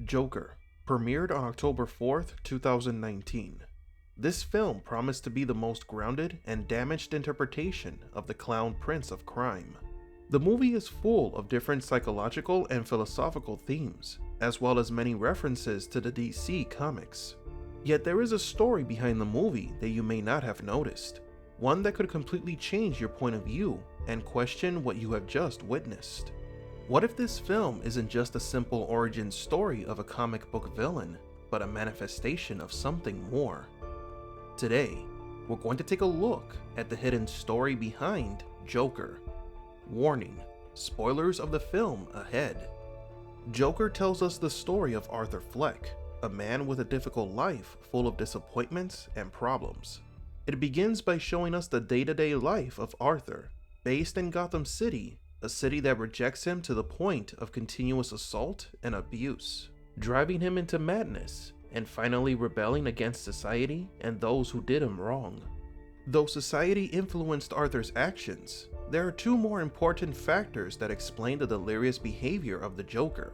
Joker premiered on October 4th, 2019. This film promised to be the most grounded and damaged interpretation of the clown prince of crime. The movie is full of different psychological and philosophical themes, as well as many references to the DC comics. Yet there is a story behind the movie that you may not have noticed, one that could completely change your point of view and question what you have just witnessed. What if this film isn't just a simple origin story of a comic book villain, but a manifestation of something more? Today, we're going to take a look at the hidden story behind Joker. Warning: spoilers of the film ahead. Joker tells us the story of Arthur Fleck, a man with a difficult life full of disappointments and problems. It begins by showing us the day-to-day life of Arthur, based in Gotham City, a city that rejects him to the point of continuous assault and abuse, driving him into madness, and finally rebelling against society and those who did him wrong. Though society influenced Arthur's actions, there are two more important factors that explain the delirious behavior of the Joker,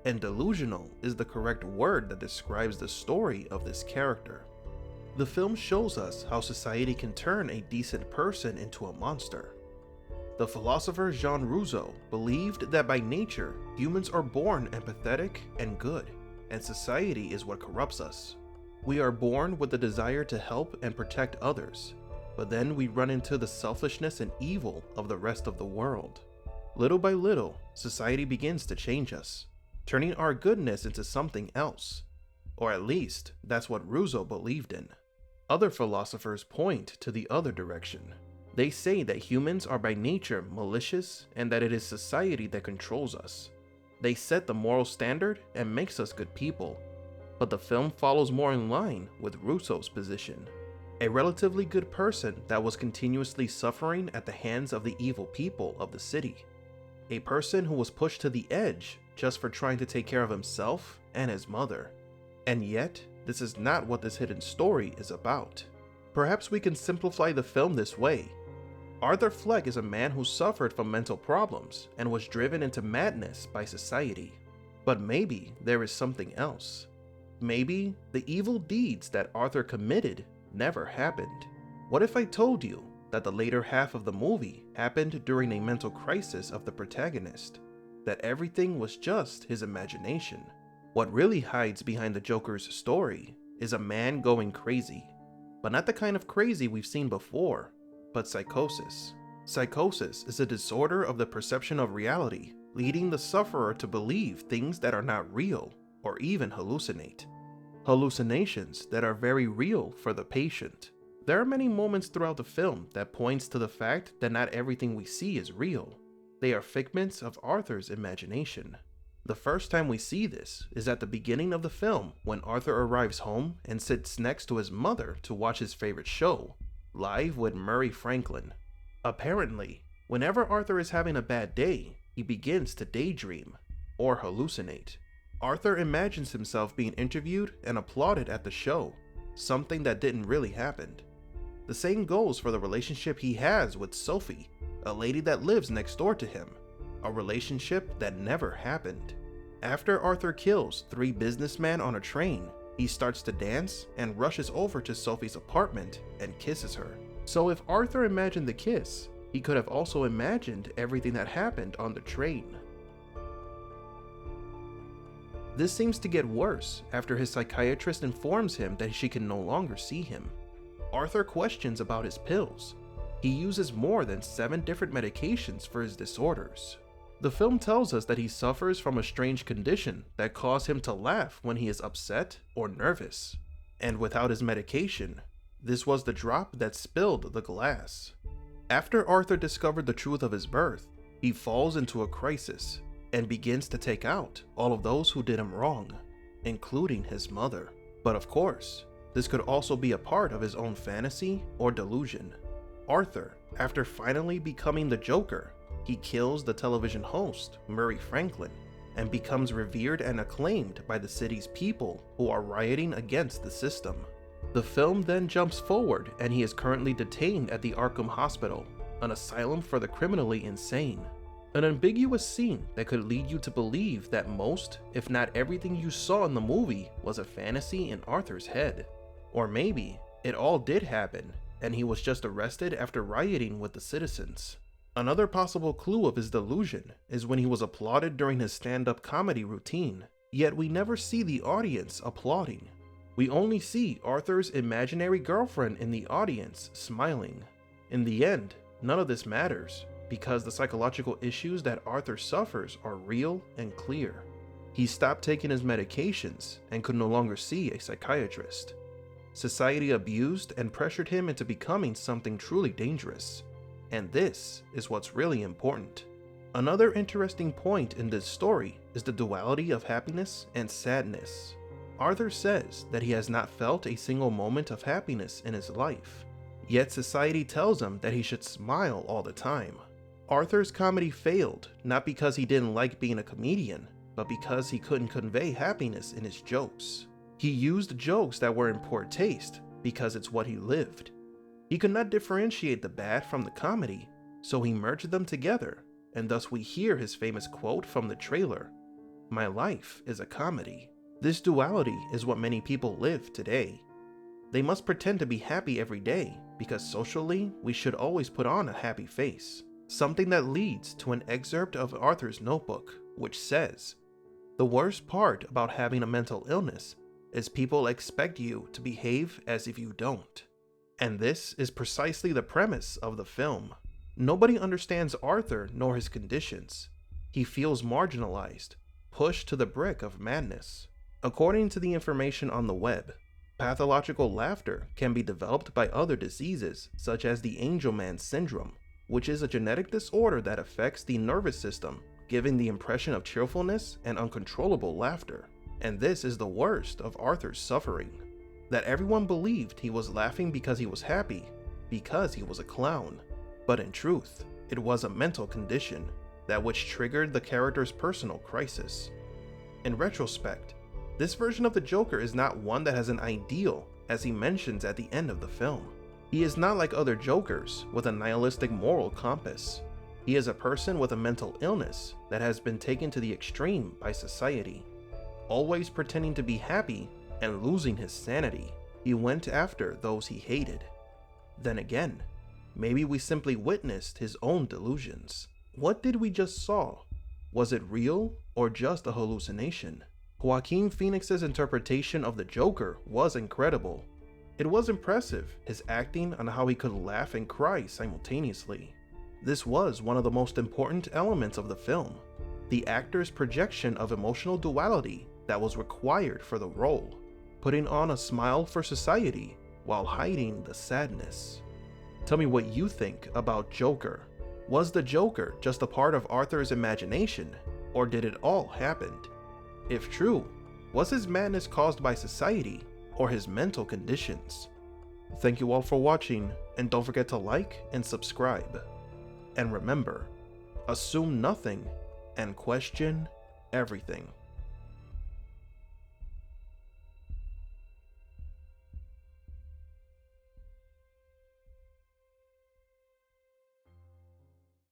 and delusional is the correct word that describes the story of this character. The film shows us how society can turn a decent person into a monster. The philosopher Jean Rousseau believed that by nature, humans are born empathetic and good, and society is what corrupts us. We are born with the desire to help and protect others, but then we run into the selfishness and evil of the rest of the world. Little by little, society begins to change us, turning our goodness into something else. Or at least, that's what Rousseau believed in. Other philosophers point to the other direction. They say that humans are by nature malicious and that it is society that controls us. They set the moral standard and makes us good people. But the film follows more in line with Rousseau's position. A relatively good person that was continuously suffering at the hands of the evil people of the city. A person who was pushed to the edge just for trying to take care of himself and his mother. And yet, this is not what this hidden story is about. Perhaps we can simplify the film this way. Arthur Fleck is a man who suffered from mental problems and was driven into madness by society. But maybe there is something else. Maybe the evil deeds that Arthur committed never happened. What if I told you that the later half of the movie happened during a mental crisis of the protagonist? That everything was just his imagination? What really hides behind the Joker's story is a man going crazy. But not the kind of crazy we've seen before, but psychosis. Psychosis is a disorder of the perception of reality, leading the sufferer to believe things that are not real or even hallucinate. Hallucinations that are very real for the patient. There are many moments throughout the film that points to the fact that not everything we see is real. They are figments of Arthur's imagination. The first time we see this is at the beginning of the film when Arthur arrives home and sits next to his mother to watch his favorite show, Live with Murray Franklin. Apparently, whenever Arthur is having a bad day, he begins to daydream or hallucinate. Arthur imagines himself being interviewed and applauded at the show, something that didn't really happen. The same goes for the relationship he has with Sophie, a lady that lives next door to him, a relationship that never happened. After Arthur kills 3 businessmen on a train, he starts to dance and rushes over to Sophie's apartment and kisses her. So if Arthur imagined the kiss, he could have also imagined everything that happened on the train. This seems to get worse after his psychiatrist informs him that she can no longer see him. Arthur questions about his pills. He uses more than 7 different medications for his disorders. The film tells us that he suffers from a strange condition that causes him to laugh when he is upset or nervous. And without his medication, this was the drop that spilled the glass. After Arthur discovered the truth of his birth, he falls into a crisis and begins to take out all of those who did him wrong, including his mother. But of course, this could also be a part of his own fantasy or delusion. Arthur, after finally becoming the Joker, he kills the television host, Murray Franklin, and becomes revered and acclaimed by the city's people who are rioting against the system. The film then jumps forward and he is currently detained at the Arkham Hospital, an asylum for the criminally insane. An ambiguous scene that could lead you to believe that most, if not everything you saw in the movie was a fantasy in Arthur's head. Or maybe it all did happen and he was just arrested after rioting with the citizens. Another possible clue of his delusion is when he was applauded during his stand-up comedy routine, yet we never see the audience applauding. We only see Arthur's imaginary girlfriend in the audience smiling. In the end, none of this matters, because the psychological issues that Arthur suffers are real and clear. He stopped taking his medications and could no longer see a psychiatrist. Society abused and pressured him into becoming something truly dangerous. And this is what's really important. Another interesting point in this story is the duality of happiness and sadness. Arthur says that he has not felt a single moment of happiness in his life, yet society tells him that he should smile all the time. Arthur's comedy failed not because he didn't like being a comedian, but because he couldn't convey happiness in his jokes. He used jokes that were in poor taste because it's what he lived. He could not differentiate the bad from the comedy, so he merged them together, and thus we hear his famous quote from the trailer, "My life is a comedy." This duality is what many people live today. They must pretend to be happy every day because socially we should always put on a happy face. Something that leads to an excerpt of Arthur's notebook, which says, "The worst part about having a mental illness is people expect you to behave as if you don't." And this is precisely the premise of the film. Nobody understands Arthur nor his conditions. He feels marginalized, pushed to the brink of madness. According to the information on the web, pathological laughter can be developed by other diseases such as the Angelman syndrome, which is a genetic disorder that affects the nervous system, giving the impression of cheerfulness and uncontrollable laughter. And this is the worst of Arthur's suffering. That everyone believed he was laughing because he was happy, because he was a clown. But in truth, it was a mental condition, that which triggered the character's personal crisis. In retrospect, this version of the Joker is not one that has an ideal, as he mentions at the end of the film. He is not like other Jokers with a nihilistic moral compass. He is a person with a mental illness that has been taken to the extreme by society. Always pretending to be happy and losing his sanity, he went after those he hated. Then again, maybe we simply witnessed his own delusions. What did we just saw? Was it real or just a hallucination? Joaquin Phoenix's interpretation of the Joker was incredible. It was impressive, his acting on how he could laugh and cry simultaneously. This was one of the most important elements of the film, the actor's projection of emotional duality that was required for the role, putting on a smile for society while hiding the sadness. Tell me what you think about Joker. Was the Joker just a part of Arthur's imagination, or did it all happen? If true, was his madness caused by society or his mental conditions? Thank you all for watching, and don't forget to like and subscribe. And remember, assume nothing and question everything.